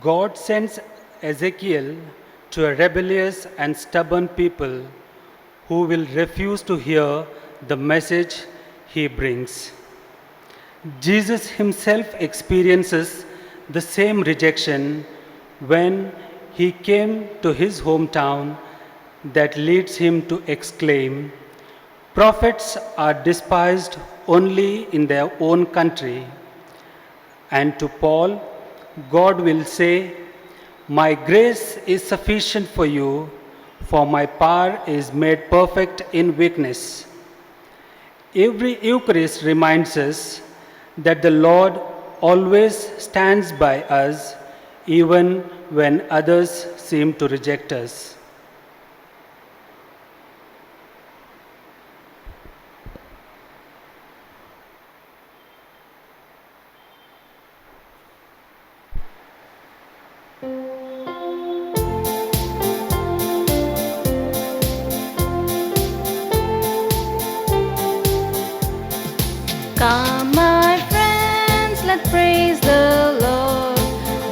God sends Ezekiel to a rebellious and stubborn people who will refuse to hear the message he brings. Jesus himself experiences the same rejection when he came to his hometown that leads him to exclaim, "Prophets are despised only in their own country." And to Paul, God will say, "My grace is sufficient for you, for my power is made perfect in weakness." Every Eucharist reminds us that the Lord always stands by us even when others seem to reject us. Come, my friends, let's praise the Lord.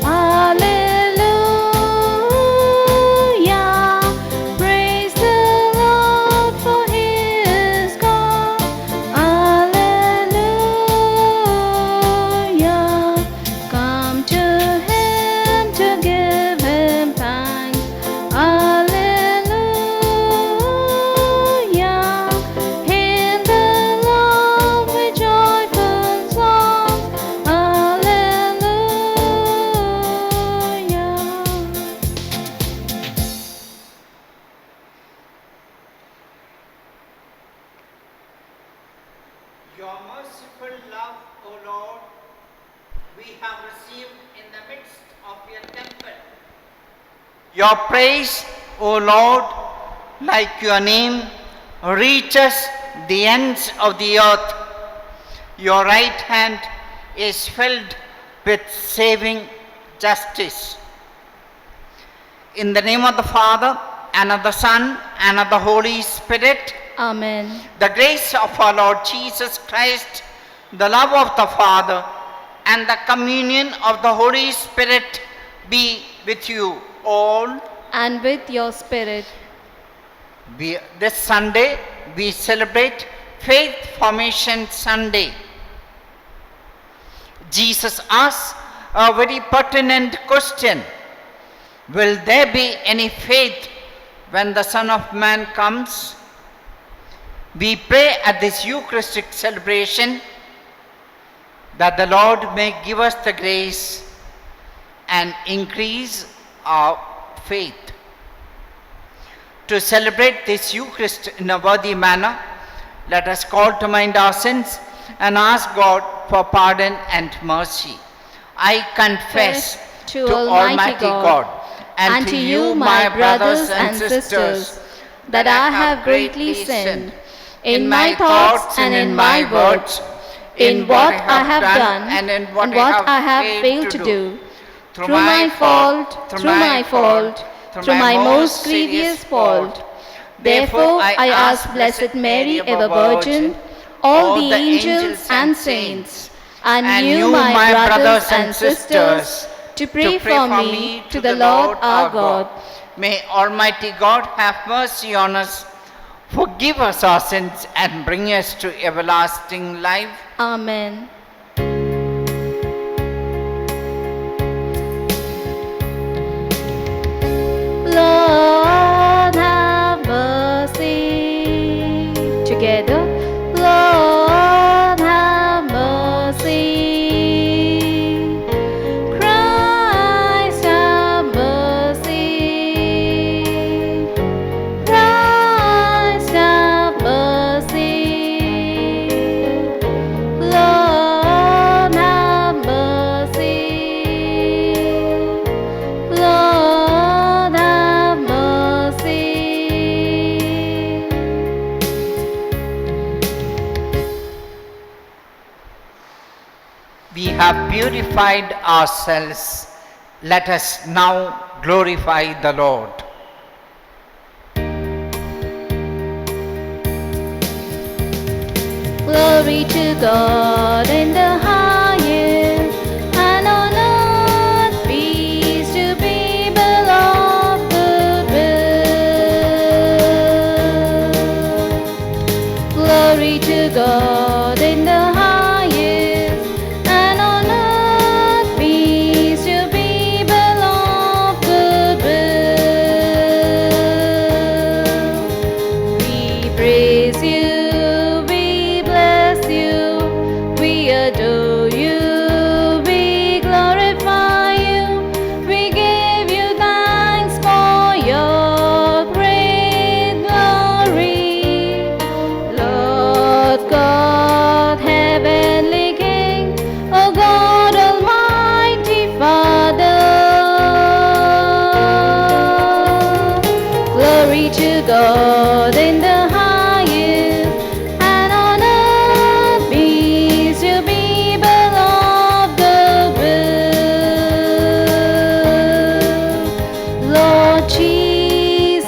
Hallelujah. Praise the Lord, for He is God. Hallelujah. Come to Him to give Him thanks. Hallelujah. Hail the Lord with joyful songs. Hallelujah. Your merciful love, O Lord, we have received in the midst of your temple. Your praise, O Lord, like your name, reaches the ends of the earth. Your right hand is filled with saving justice. In the name of the Father, and of the Son, and of the Holy Spirit, Amen. the grace of our Lord Jesus Christ, the love of the Father, and the communion of the Holy Spirit be with you all. And with your spirit. This Sunday, we celebrate Faith Formation Sunday. Jesus asks a very pertinent question. Will there be any faith when the Son of Man comes? We pray at this Eucharistic celebration that the Lord may give us the grace and increase our faith. To celebrate this Eucharist in a worthy manner, let us call to mind our sins and ask God for pardon and mercy. I confess to Almighty God and to you, my brothers and sisters, that I have greatly sinned in my thoughts and in my words, in what I have done and in what I have failed to do, through my fault, through my most grievous fault. Therefore I ask Blessed Mary, ever Virgin, all the angels and saints, and you, my brothers and sisters, to pray for me to the Lord our God. May Almighty God have mercy on us, forgive us our sins, and bring us to everlasting life. Amen. Lord, have mercy. Together. Lord, have mercy. Christ, have mercy. Christ, have mercy. Lord, have mercy. Lord, have mercy. We have purified ourselves. Let us now glorify the Lord. Glory to God in the highest, and on earth peace Glory to God in the highest, and on earth peace to people of good will. We praise you, we bless you, we adore you, we glorify you, we give you thanks for your great glory. Lord God, heavenly King, O God, Almighty Father. Glory to God in the highest, and on earth peace to people of good will. Lord Jesus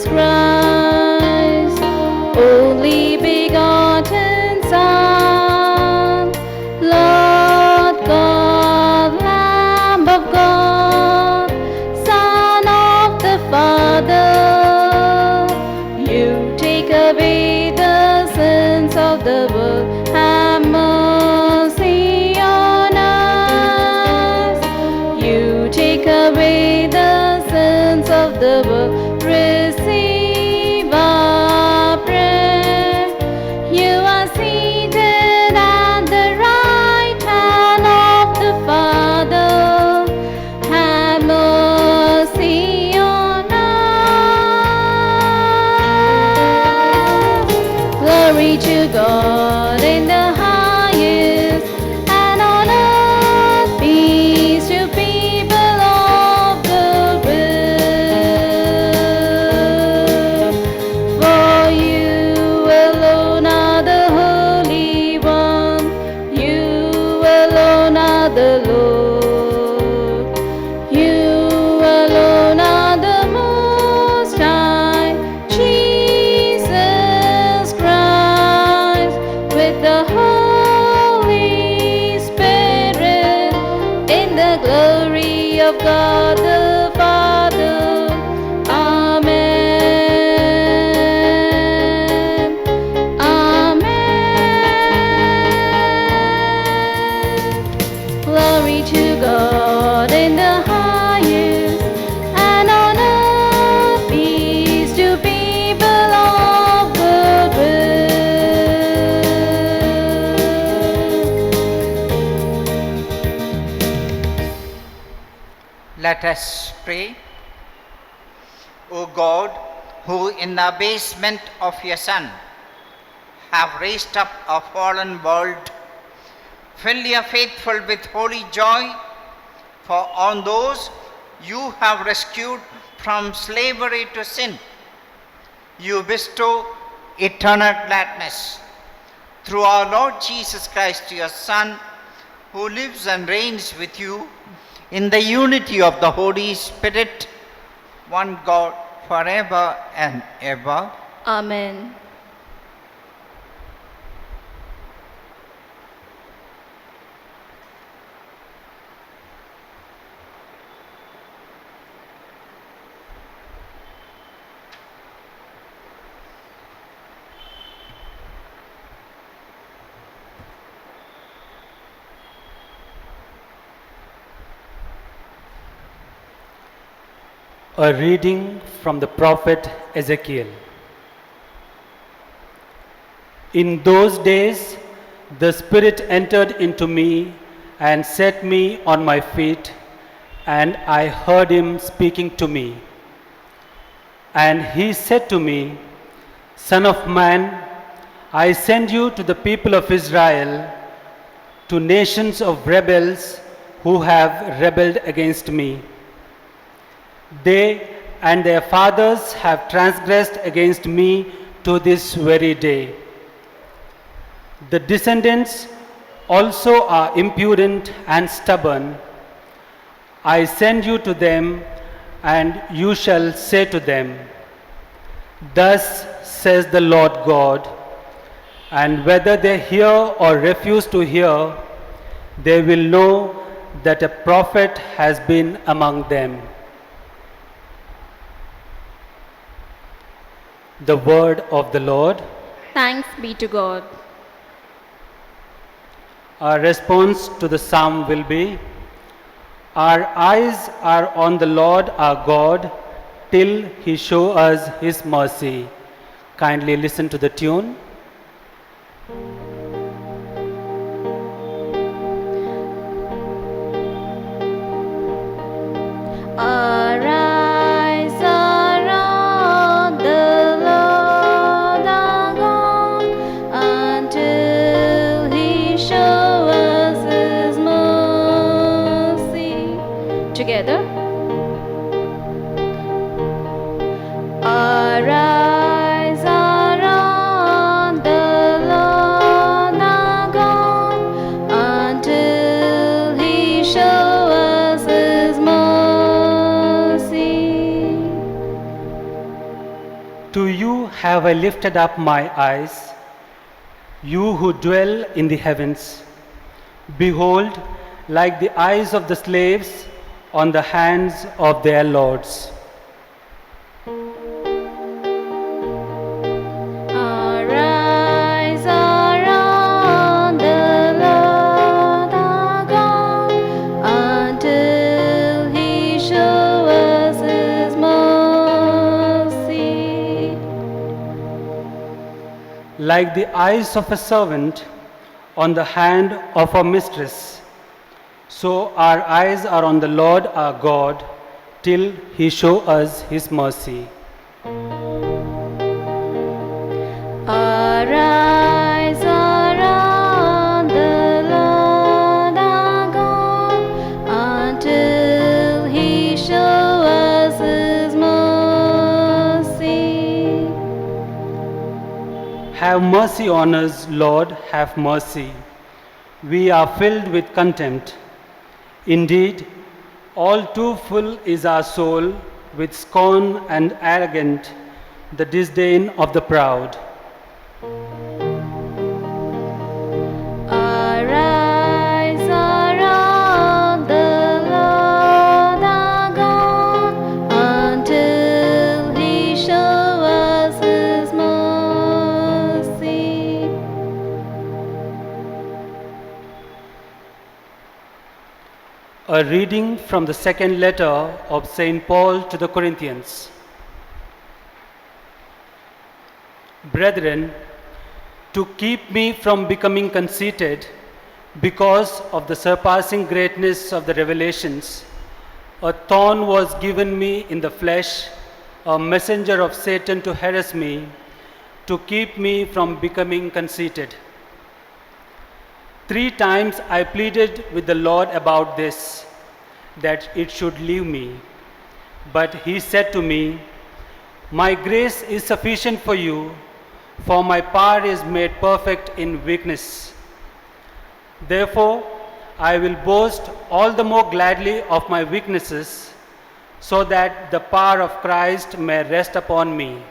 Christ, only begotten Son, Lord God, Lamb of God, Son of the Father, you take away the sins of the world. Have mercy on us. You take away the sins of the world. Receive our prayer. You are seated at the right hand of the Father. Have mercy on us. Glory to God in the highest, and on earth peace to people of good will. For you alone are the Holy One, you alone are the Lord, you alone are the Most High, Jesus Christ, with the Holy Spirit, in the glory of God the Father. Amen. Amen. Glory to God in the highest, and on earth peace to people of good will. Let us pray. O God, who in the abasement of your Son have raised up a fallen world, fill your faithful with holy joy, for on those you have rescued from slavery to sin, you bestow eternal gladness. Through our Lord Jesus Christ, your Son, who lives and reigns with you in the unity of the Holy Spirit, one God, forever and ever. Amen. A reading from the prophet Ezekiel. In those days, the Spirit entered into me and set me on my feet, and I heard him speaking to me. And he said to me, Son of man, I send you to the people of Israel, to nations of rebels who have rebelled against me. They and their fathers have transgressed against me to this very day. The descendants also are impudent and stubborn. I send you to them, and you shall say to them, Thus says the Lord God, and whether they hear or refuse to hear, they will know that a prophet has been among them. The word of the Lord. Thanks be to God. Our response to the psalm will be, our eyes are on the Lord our God till he show us his mercy. Kindly listen to the tune. Our eyes are on the Lord our God until he show us his mercy. Together. Our eyes are on the Lord our God until he show us his mercy. To you have I lifted up my eyes, you who dwell in the heavens. Behold, like the eyes of the slaves on the hands of their lords. Our eyes are on the Lord our God until he show us his mercy. Like the eyes of a servant on the hand of a mistress, so our eyes are on the Lord our God till he show us his mercy. Our eyes are on the Lord our God until he show us his mercy. Have mercy on us, Lord, have mercy. We are filled with contempt. Indeed, all too full is our soul with scorn and arrogant, the disdain of the proud. Our eyes are on the Lord our God until he show us his mercy. A reading from the second letter of St. Paul to the Corinthians. Brethren, to keep me from becoming conceited because of the surpassing greatness of the revelations, a thorn was given me in the flesh, a messenger of Satan to harass me, to keep me from becoming conceited. 3 times I pleaded with the Lord about this, that it should leave me. But he said to me, my grace is sufficient for you, for my power is made perfect in weakness. Therefore, I will boast all the more gladly of my weaknesses, so that the power of Christ may rest upon me.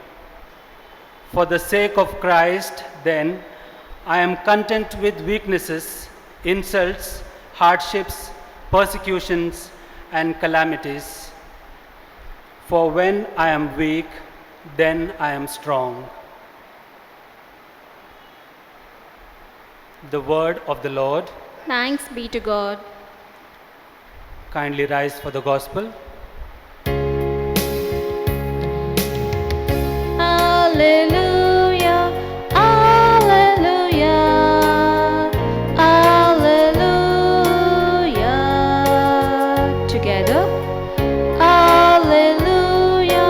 For the sake of Christ, then, I am content with weaknesses, insults, hardships, persecutions, and calamities. For when I am weak, then I am strong. The word of the Lord. Thanks be to God. Kindly rise for the gospel. Alleluia, alleluia, alleluia. Together. Alleluia,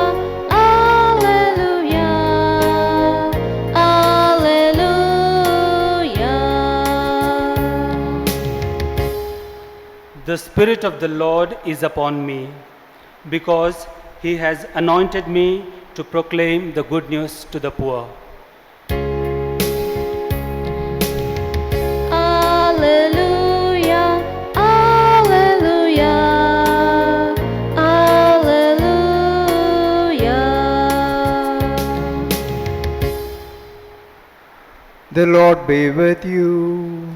alleluia, alleluia. The Spirit of the Lord is upon me, because he has anointed me to proclaim the good news to the poor. Alleluia, alleluia, alleluia. The Lord be with you.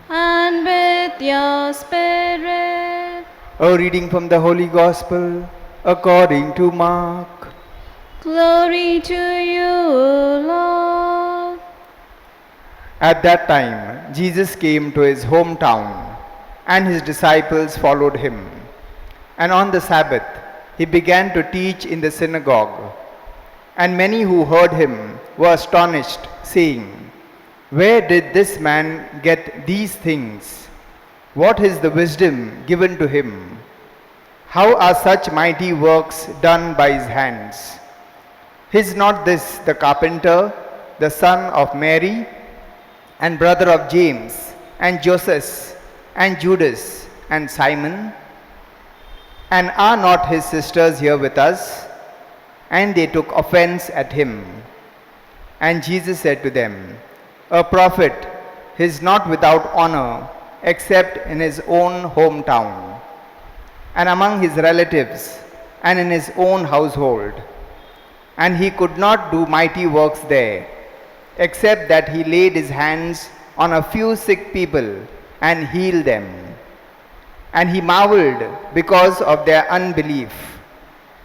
And with your spirit. A reading from the Holy Gospel according to Mark. Glory to you, O Lord. At that time, Jesus came to his hometown, and his disciples followed him. And on the Sabbath, he began to teach in the synagogue. And many who heard him were astonished, saying, "Where did this man get these things? What is the wisdom given to him? How are such mighty works done by his hands? Is not this the carpenter, the son of Mary, and brother of James, and Joseph, and Judas, and Simon? And are not his sisters here with us?" And they took offense at him. And Jesus said to them, "A prophet is not without honor except in his own hometown, and among his relatives, and in his own household." And he could not do mighty works there, except that he laid his hands on a few sick people and healed them. And he marveled because of their unbelief.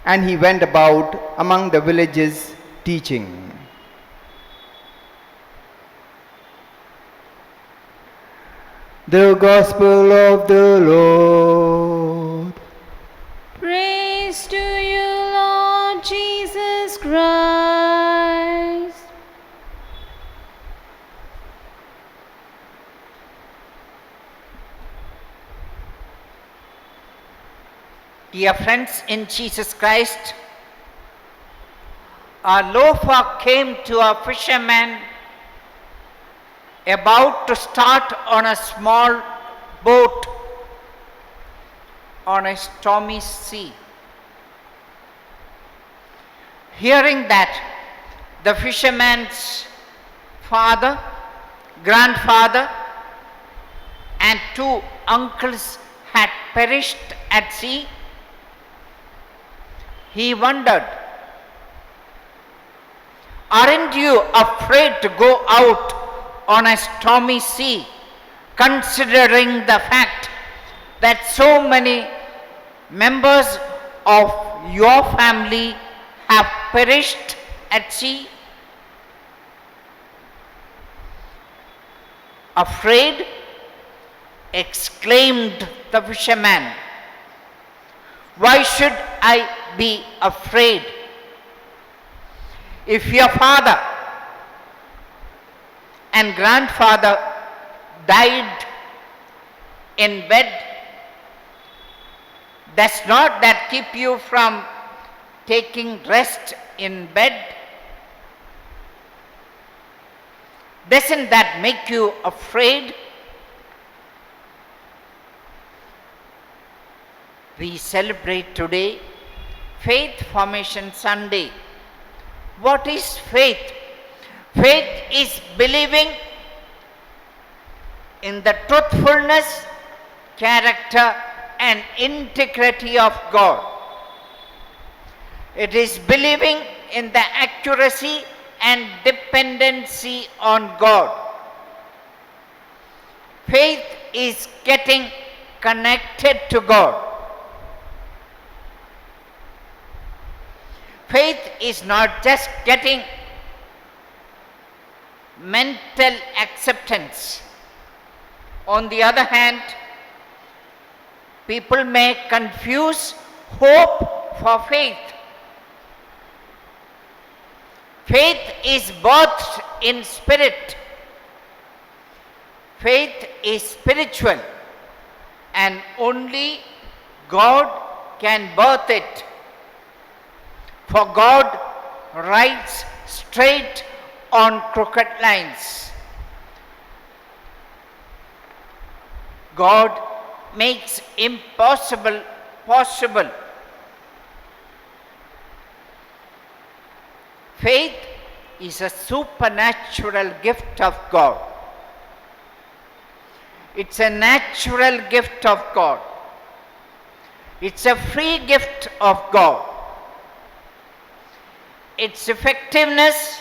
And he went about among the villages teaching. The Gospel of the Lord. Praise to you, Lord Jesus Christ. Dear friends in Jesus Christ, a loafer came to a fisherman about to start on a small boat on a stormy sea. Hearing that the fisherman's father, grandfather, and 2 uncles had perished at sea, he wondered, "Aren't you afraid to go out on a stormy sea, considering the fact that so many members of your family have perished at sea?" "Afraid?" exclaimed the fisherman. "Why should I be afraid? If your father and grandfather died in bed, does not that keep you from taking rest in bed? Doesn't that make you afraid?" We celebrate today Faith Formation Sunday. What is faith? Faith is believing in the truthfulness, character, and integrity of God. It is believing in the accuracy and dependency on God. Faith is getting connected to God. Faith is not just getting mental acceptance. On the other hand, people may confuse hope for faith. Faith is birthed in spirit. Faith is spiritual, and only God can birth it. For God rides straight on crooked lines. God makes impossible possible. Faith is a supernatural gift of God. It's a natural gift of God. It's a free gift of God. Its effectiveness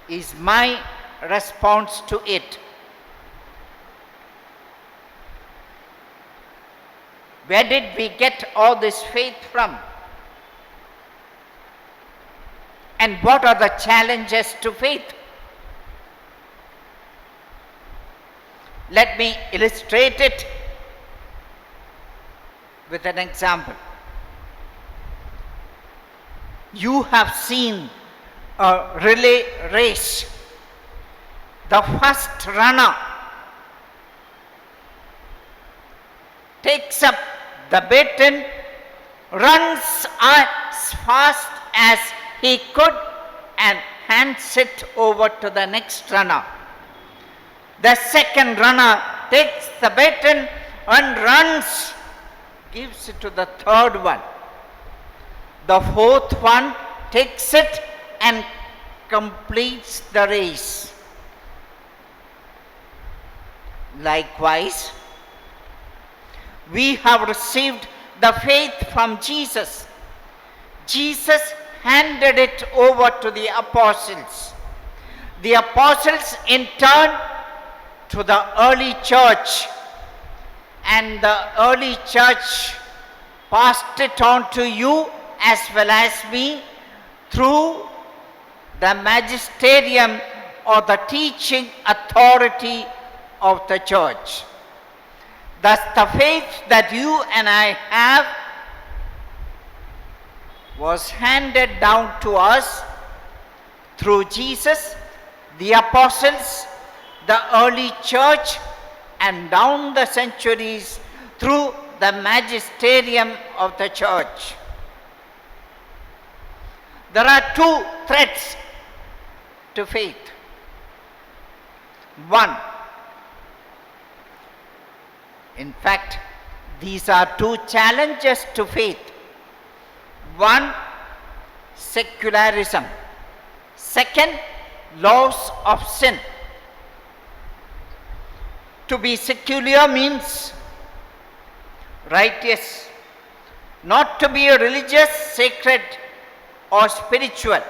is my response to it. Where did we get all this faith from? And what are the challenges to faith? Let me illustrate it with an example. You have seen a relay race. The first runner takes up the baton, runs as fast as he could and hands it over to the next runner. The second runner takes the baton and runs, gives it to the third one. The fourth one takes it and completes the race. Likewise, we have received the faith from Jesus. Jesus handed it over to the apostles. The apostles in turn to the early church, and the early church passed it on to you as well as me through the magisterium or the teaching authority of the church. Thus, the faith that you and I have was handed down to us through Jesus, the apostles, the early church, and down the centuries through the magisterium of the church. There are two threats to faith. One, in fact, these are two challenges to faith. One, secularism. Second, laws of sin. To be secular means righteous, not to be religious, sacred, or spiritual.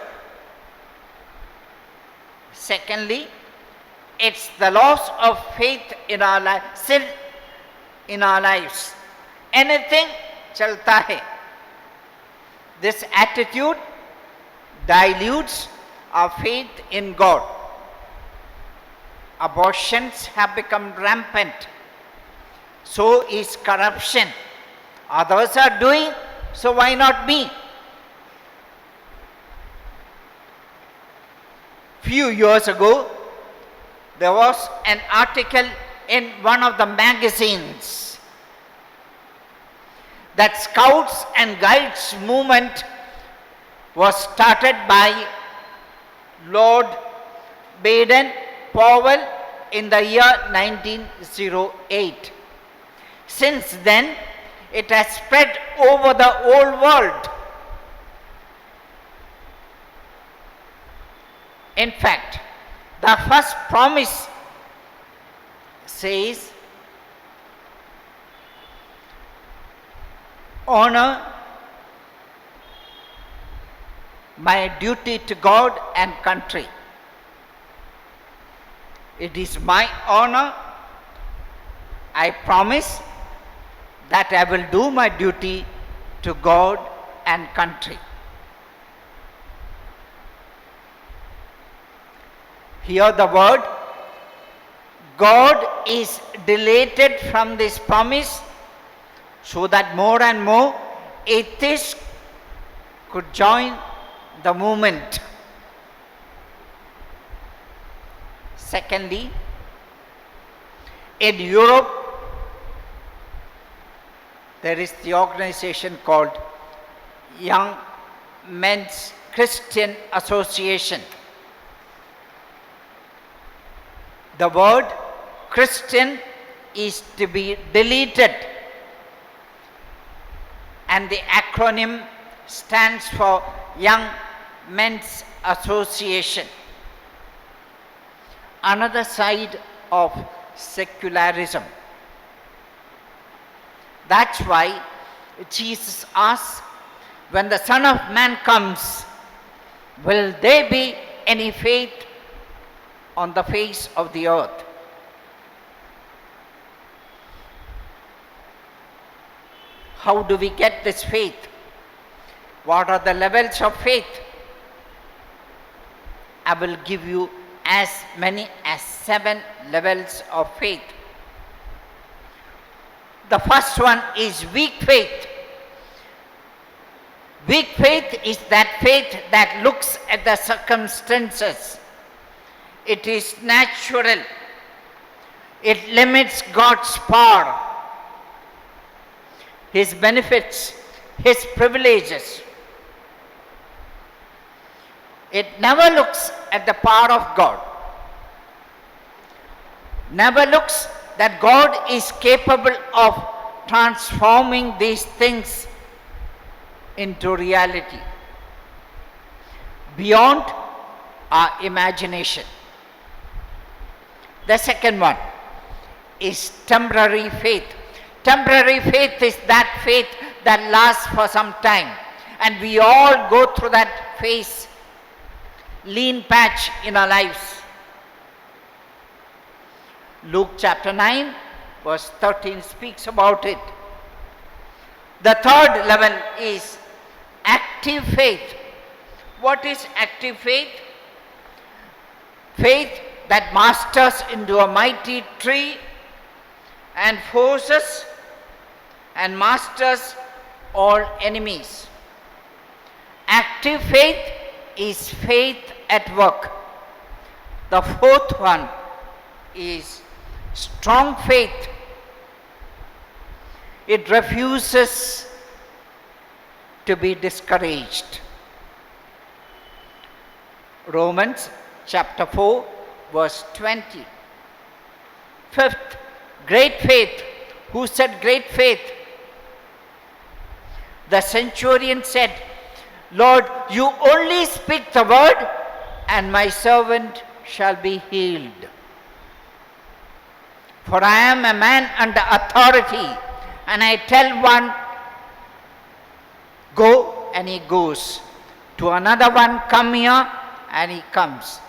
Secondly, it's the laws of faith in our life, sin in our lives. Anything chalta hai. This attitude dilutes our faith in God. Abortions have become rampant. So is corruption. Others are doing, so why not me? Few years ago, there was an article in one of the magazines that Scouts and Guides movement was started by Lord Baden-Powell in the year 1908. Since then, it has spread over the whole world. In fact, the first promise says, honor my duty to God and country. It is my honor. I promise that I will do my duty to God and country. Here the word God is deleted from this promise so that more and more atheists could join the movement. Secondly, in Europe, there is the organization called Young Men's Christian Association. The word Christian is to be deleted, and the acronym stands for Young Men's Association. Another side of secularism. That's why Jesus asks, when the Son of Man comes, will there be any faith on the face of the earth? How do we get this faith? What are the levels of faith? I will give you as many as 7 levels of faith. The first one is weak faith. Weak faith is that faith that looks at the circumstances. It is natural. It limits God's power, His benefits, His privileges. It never looks at the power of God. Never looks that God is capable of transforming these things into reality beyond our imagination. The second one is temporary faith. Temporary faith is that faith that lasts for some time, and we all go through that phase, lean patch in our lives. Luke chapter 9 verse 13 speaks about it. The third level is active faith. What is active faith? Faith that masters into a mighty tree and forces and masters all enemies. Active faith is faith at work. The fourth one is strong faith. It refuses to be discouraged. Romans chapter 4 verse 20. Fifth, great faith. Who said great faith? The centurion said, Lord, you only speak the word and my servant shall be healed. For I am a man under authority, and I tell one, go, and he goes. To another one, come here, and he comes.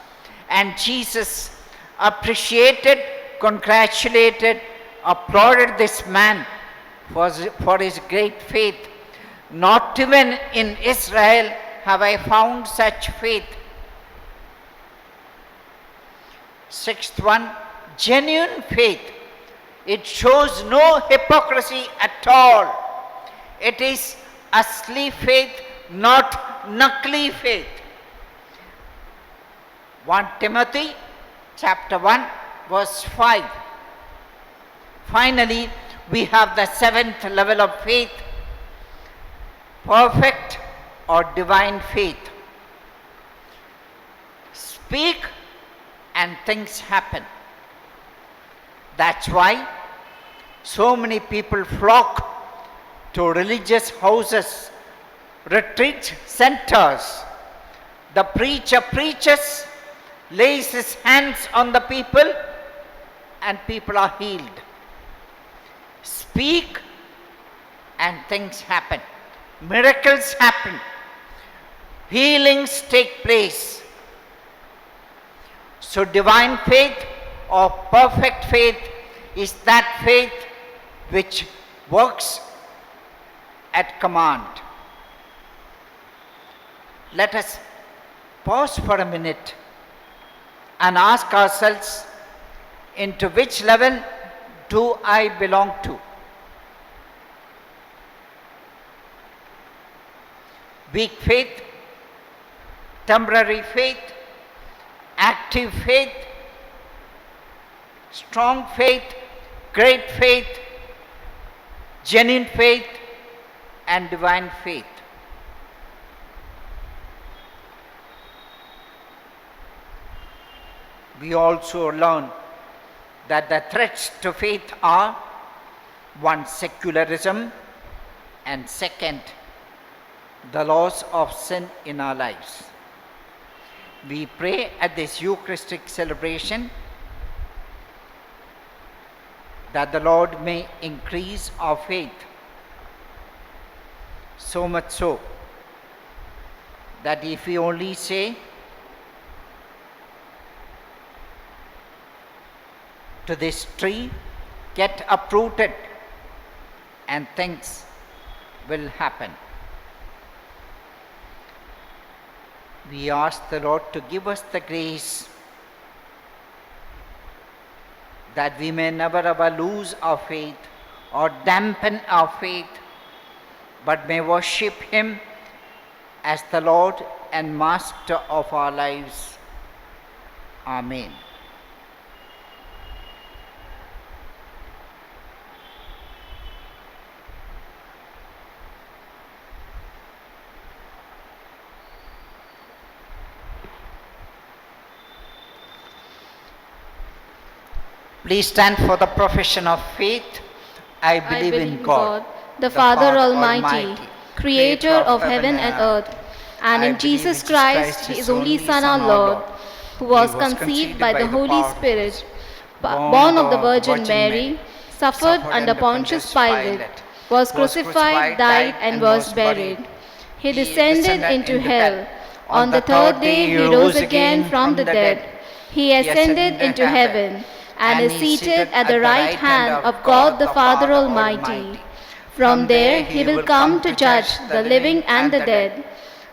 And Jesus appreciated, congratulated, applauded this man for his great faith. Not even in Israel have I found such faith. Sixth one, genuine faith. It shows no hypocrisy at all. It is asli faith, not nakli faith. 1 Timothy chapter 1 verse 5. Finally, we have the seventh level of faith, perfect or divine faith. Speak and things happen. That's why so many people flock to religious houses, retreat centers. The preacher preaches, lays his hands on the people, and people are healed. Speak and things happen. Miracles happen. Healings take place. So divine faith or perfect faith is that faith which works at command. Let us pause for a minute and ask ourselves, into which level do I belong to? Weak faith, temporary faith, active faith, strong faith, great faith, genuine faith, and divine faith. We also learn that the threats to faith are: one, secularism, and second, the laws of sin in our lives. We pray at this Eucharistic celebration that the Lord may increase our faith, so much so that if we only say to this tree, get uprooted, and things will happen. We ask the Lord to give us the grace that we may never ever lose our faith or dampen our faith, but may worship Him as the Lord and Master of our lives. Amen. Please stand for the profession of faith. I believe in God, the Father Almighty, creator of heaven and earth, and in Jesus Christ, his only Son, our Lord, who was conceived by the Holy Spirit, born of the Virgin Mary, suffered under Pontius Pilate, was crucified, died, and was buried. He descended into hell. On the third day, he rose again from the dead. He ascended into heaven and is seated at the right hand of God the Father Almighty. From there he will come to judge the living and the dead.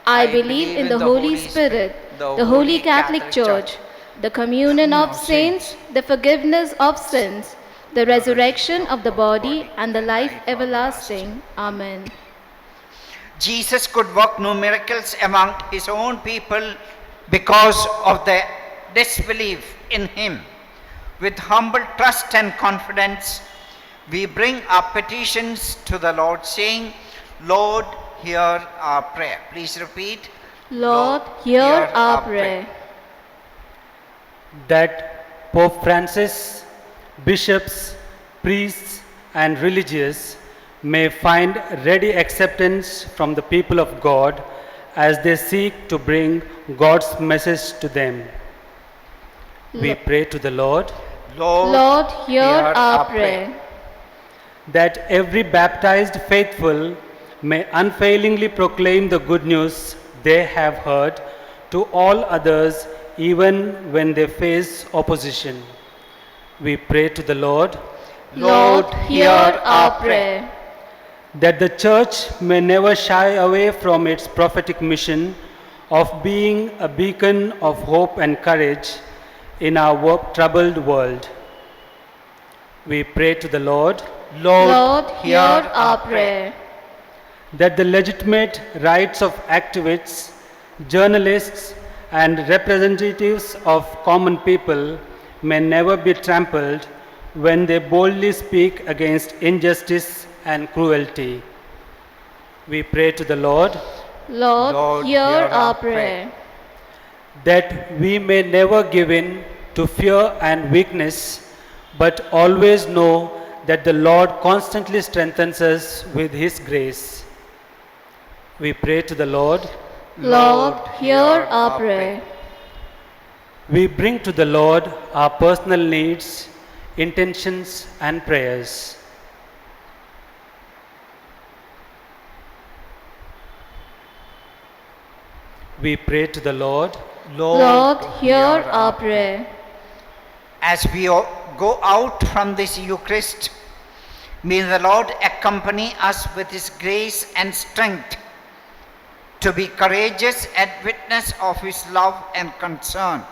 I believe in the Holy Spirit, the Holy Catholic Church, the communion of saints, the forgiveness of sins, the resurrection of the body, and the life everlasting. Amen. Jesus could work no miracles among his own people because of their disbelief in him. With humble trust and confidence, we bring our petitions to the Lord, saying, Lord, hear our prayer. Please repeat. Lord, hear our prayer. That Pope Francis, bishops, priests, and religious may find ready acceptance from the people of God as they seek to bring God's message to them. We pray to the Lord Lord, hear our prayer. that every baptized faithful may unfailingly proclaim the good news they have heard to all others, even when they face opposition. We pray to the Lord Lord, hear our prayer. that the Church may never shy away from its prophetic mission of being a beacon of hope and courage in our troubled world. We pray to the Lord Lord, hear our prayer. that the legitimate rights of activists, journalists, and representatives of common people may never be trampled when they boldly speak against injustice and cruelty. We pray to the Lord Lord, hear our prayer. that we may never give in to fear and weakness, but always know that the Lord constantly strengthens us with His grace. We pray to the Lord. Lord, hear our prayer. We bring to the Lord our personal needs, intentions, and prayers. We pray to the Lord. Lord, hear our prayer. As we go out from this Eucharist, may the Lord accompany us with His grace and strength to be courageous and witness of His love and concern,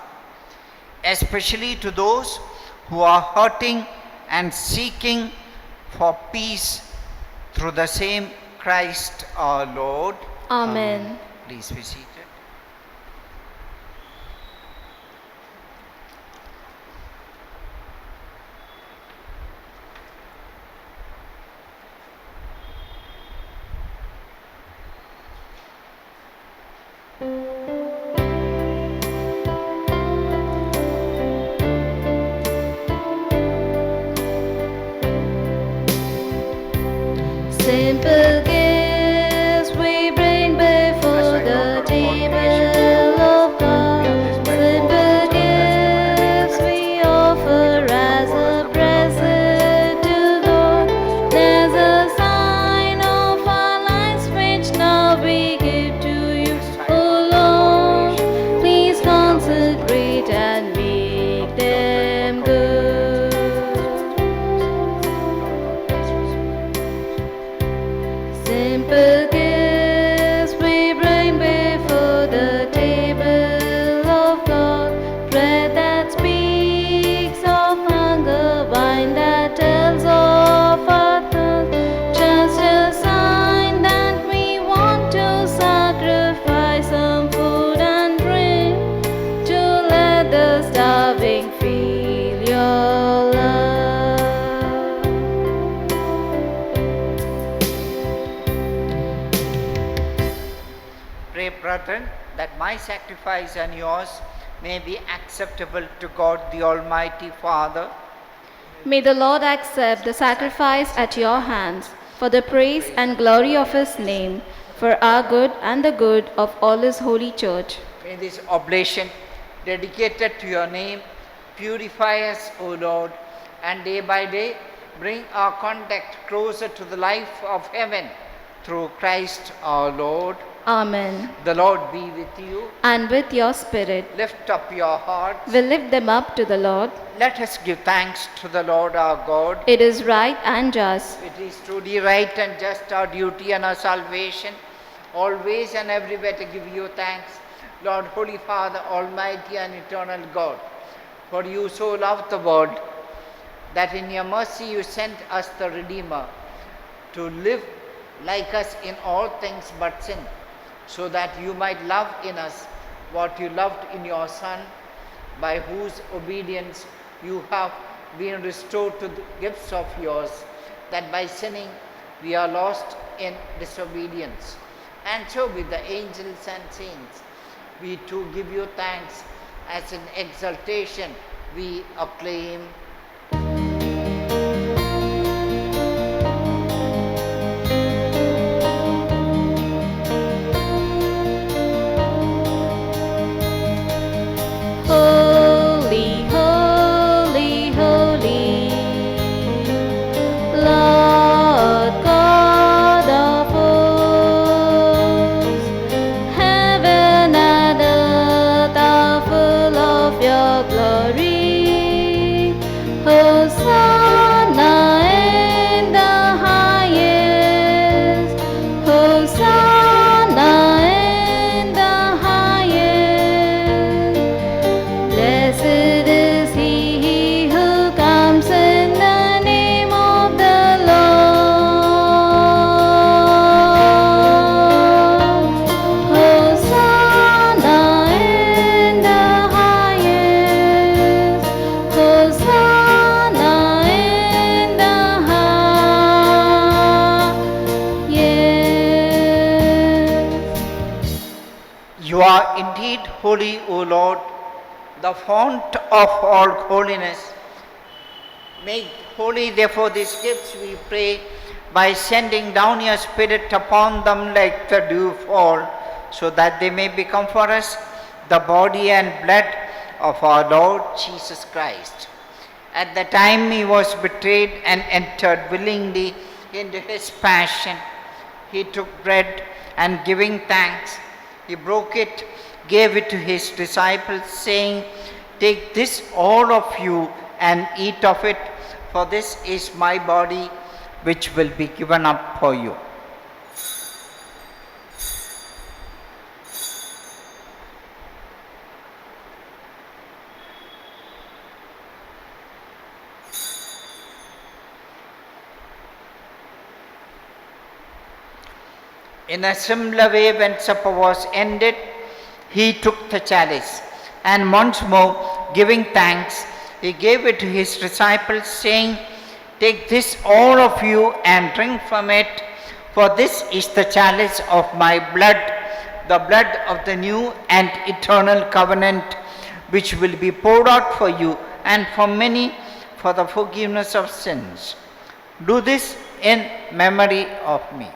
especially to those who are hurting and seeking for peace through the same Christ our Lord. Amen. Please be seated. Simple gifts we bring before the dear brethren, that my sacrifice and yours may be acceptable to God the Almighty Father. May the Lord accept the sacrifice at your hands for the praise and glory of his name, for our good and the good of all his holy church. May this oblation, dedicated to your name, purify us, O Lord, and day by day bring our contact closer to the life of heaven through Christ our Lord. Amen. The Lord be with you. And with your spirit, Lift up your hearts. we lift them up to the Lord. Let us give thanks to the Lord our God. It is right and just, It is truly right and just our duty and our salvation, always and everywhere to give you thanks, Lord, Holy Father, Almighty and Eternal God. For you so loved the world that in your mercy you sent us the Redeemer to live like us in all things but sin, so that you might love in us what you loved in your Son, by whose obedience you have been restored to the gifts of yours, that by sinning we are lost in disobedience. And so with the angels and saints, we too give you thanks. As in exaltation we acclaim. holy, holy, holy, Lord God of hosts. Heaven and earth are full of your glory. Hosanna in the highest. Hosanna in the highest. Blessed is he who comes in the name of the Lord. Hosanna in the highest. Hosanna in the highest. You are indeed holy, O Lord, the fount of all holiness. Make holy therefore these gifts, we pray, by sending down your Spirit upon them like the dew fall, so that they may become for us the body and blood of our Lord Jesus Christ. At the time he was betrayed and entered willingly into his passion, he took bread and giving thanks, he broke it, gave it to his disciples, saying, "Take this, all of you, and eat of it, for this is my body, which will be given up for you." In a similar way, when supper was ended, he took the chalice, and once more giving thanks, he gave it to his disciples, saying, "Take this, all of you, and drink from it, for this is the chalice of my blood, the blood of the new and eternal covenant, which will be poured out for you and for many for the forgiveness of sins. Do this in memory of me."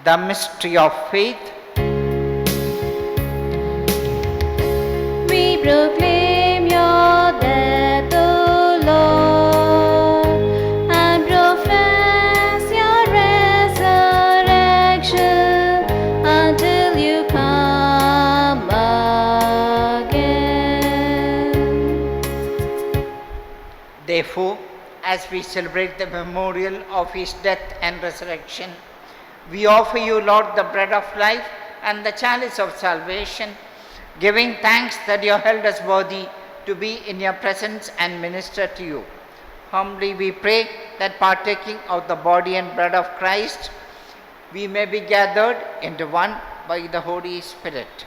The mystery of faith. We proclaim your death, O Lord, and profess your resurrection until you come again. Therefore, as we celebrate the memorial of his death and resurrection, we offer you, Lord, the bread of life and the chalice of salvation, giving thanks that you held us worthy to be in your presence and minister to you. Humbly we pray that partaking of the body and blood of Christ, we may be gathered into one by the Holy Spirit.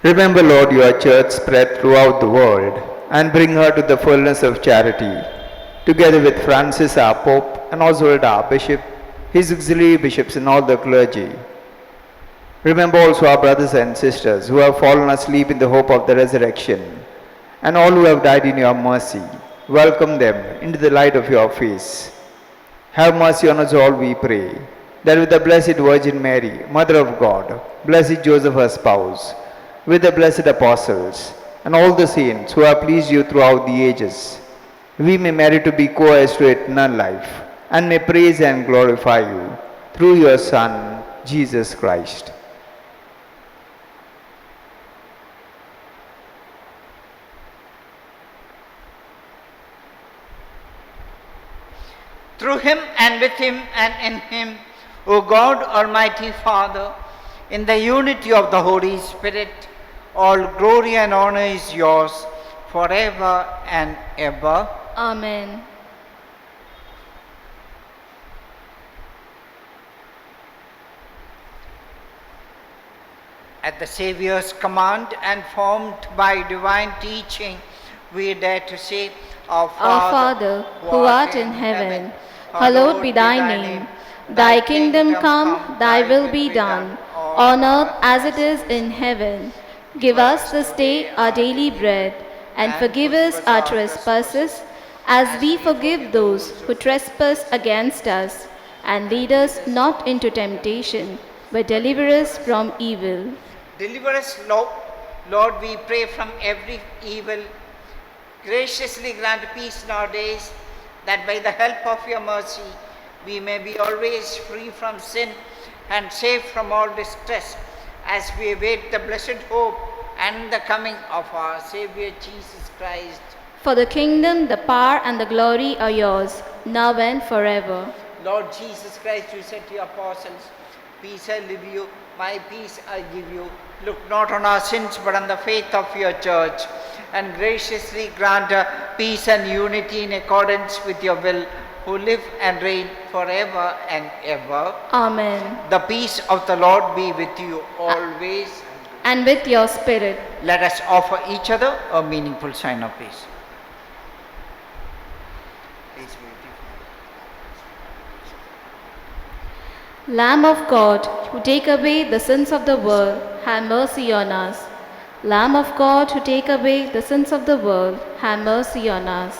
Remember, Lord, your church spread throughout the world and bring her to the fullness of charity, together with Francis our Pope and Oswald our Bishop, his auxiliary bishops and all the clergy. Remember also our brothers and sisters who have fallen asleep in the hope of the resurrection, and all who have died in your mercy. Welcome them into the light of your face. Have mercy on us all, we pray, that with the Blessed Virgin Mary, Mother of God, blessed Joseph her spouse, with the blessed apostles, and all the saints who have pleased you throughout the ages, we may merit to be co-heirs to eternal life, and may praise and glorify you through your Son, Jesus Christ. Through him and with him and in him, O God, Almighty Father, in the unity of the Holy Spirit, all glory and honor is yours forever and ever. Amen. At the Saviour's command and formed by divine teaching, we dare to say, Our Father, who art in heaven, hallowed be thy name. Thy kingdom come, thy will be done, on earth as it is in heaven. Give us this day our daily bread, and forgive us our trespasses, as we forgive those who trespass against us. And lead us not into temptation, but deliver us from evil. Deliver us, Lord, we pray, from every evil. Graciously grant peace in our days, that by the help of your mercy we may be always free from sin and safe from all distress, as we await the blessed hope and the coming of our Savior Jesus Christ. For the kingdom, the power, and the glory are yours, now and forever. Lord Jesus Christ, you said to your apostles, peace I leave you, my peace I give you. Look not on our sins, but on the faith of your church, and graciously grant her peace and unity in accordance with your will, who live and reign forever and ever. Amen. The peace of the Lord be with you always. And with your spirit. Let us offer each other a meaningful sign of peace. Lamb of God, who take away the sins of the world, have mercy on us. Lamb of God, who take away the sins of the world, have mercy on us.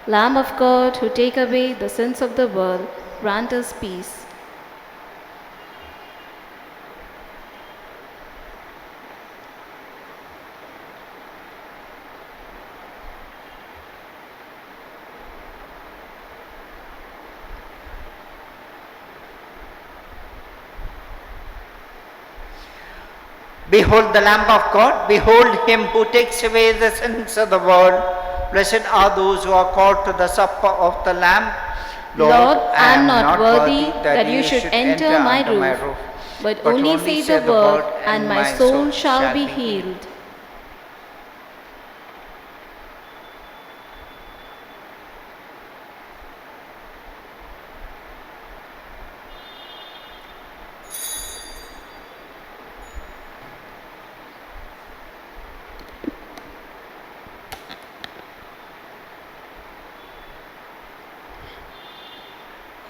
Lamb of God, who take away the sins of the world, grant us peace. Behold the Lamb of God, behold him who takes away the sins of the world. Blessed are those who are called to the supper of the Lamb. Lord, I am not worthy that you should enter my roof, but only say the word, and my soul shall be healed.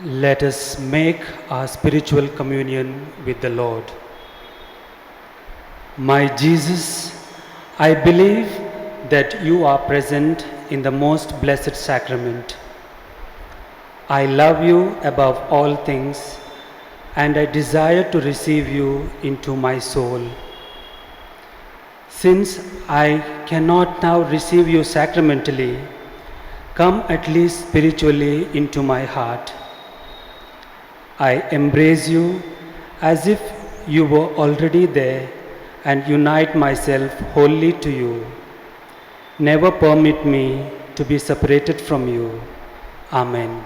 Let us make our spiritual communion with the Lord. My Jesus, I believe that you are present in the most blessed sacrament. I love you above all things, and I desire to receive you into my soul. Since I cannot now receive you sacramentally, come at least spiritually into my heart. I embrace you as if you were already there and unite myself wholly to you. Never permit me to be separated from you. Amen.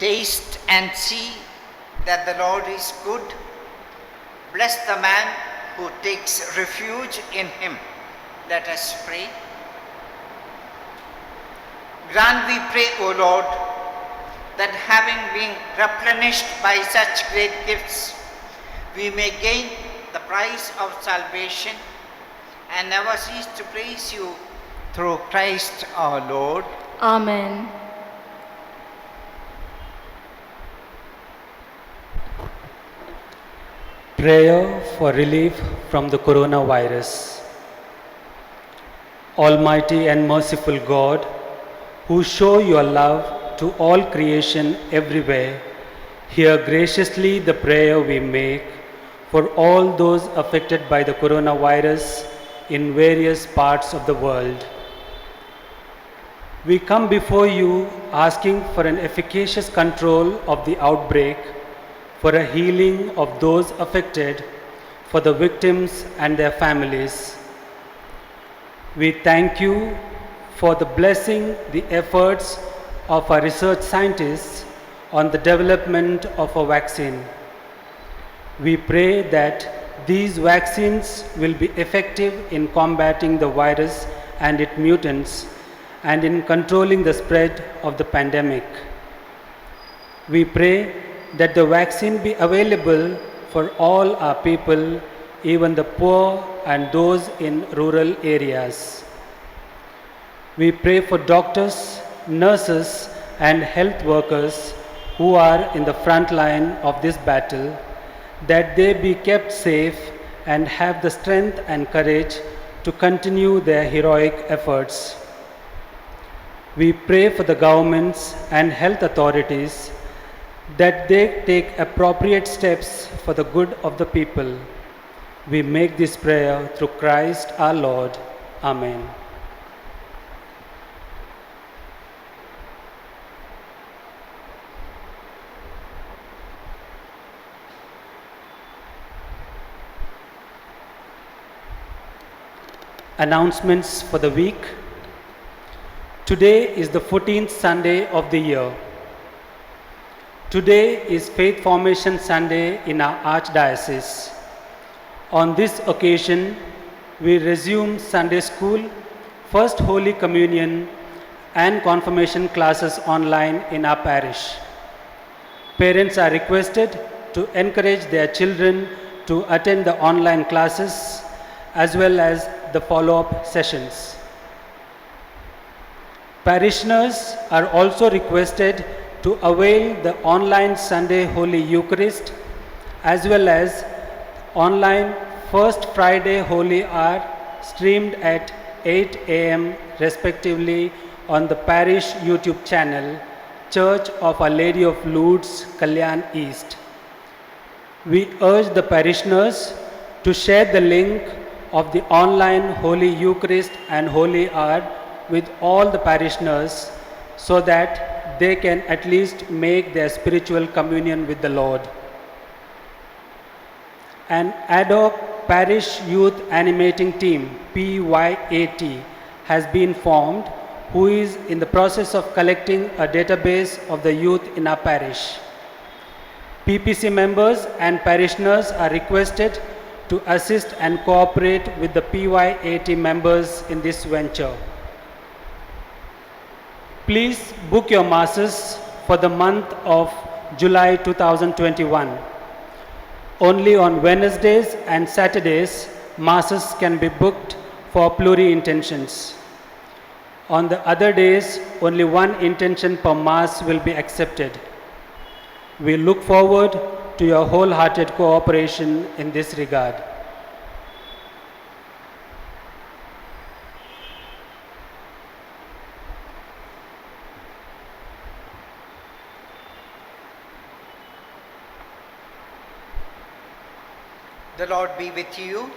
Taste and see that the Lord is good. Bless the man who takes refuge in him. Let us pray. Grant, we pray, O Lord, that having been replenished by such great gifts, we may gain the prize of salvation and never cease to praise you through Christ our Lord. Amen. Prayer for relief from the coronavirus. Almighty and merciful God, who show your love to all creation everywhere, hear graciously the prayer we make for all those affected by the coronavirus in various parts of the world. We come before you asking for an efficacious control of the outbreak, for a healing of those affected, for the victims and their families. We thank you for the blessing the efforts of our research scientists on the development of a vaccine. We pray that these vaccines will be effective in combating the virus and its mutants and in controlling the spread of the pandemic. We pray that the vaccine be available for all our people, even the poor and those in rural areas. We pray for doctors, nurses, and health workers who are in the front line of this battle, that they be kept safe and have the strength and courage to continue their heroic efforts. We pray for the governments and health authorities that they take appropriate steps for the good of the people. We make this prayer through Christ our Lord. Amen. Announcements for the week. Today is the 14th Sunday of the year. Today is Faith Formation Sunday in our Archdiocese. On this occasion, we resume Sunday School, First Holy Communion, and Confirmation classes online in our parish. Parents are requested to encourage their children to attend the online classes as well as the follow-up sessions. Parishioners are also requested to avail the online Sunday Holy Eucharist as well as online First Friday Holy Hour streamed at 8 a.m. respectively on the parish YouTube channel, Church of Our Lady of Lourdes, Kalyan East. We urge the parishioners to share the link of the online Holy Eucharist and Holy Hour with all the parishioners so that they can at least make their spiritual communion with the Lord. An ad hoc parish youth animating team, PYAT, has been formed, who is in the process of collecting a database of the youth in our parish. PPC members and parishioners are requested to assist and cooperate with the PYAT members in this venture. Please book your masses for the month of July 2021. Only on Wednesdays and Saturdays, masses can be booked for pluri-intentions. On the other days, only one intention per mass will be accepted. We look forward to your wholehearted cooperation in this regard. The Lord be with you.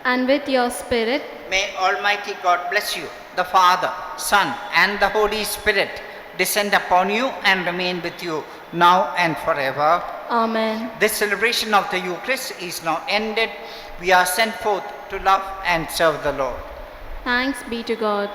And with your spirit. May Almighty God bless you, the Father, Son, and the Holy Spirit descend upon you and remain with you now and forever. Amen. This celebration of the Eucharist is now ended. We are sent forth to love and serve the Lord. Thanks be to God.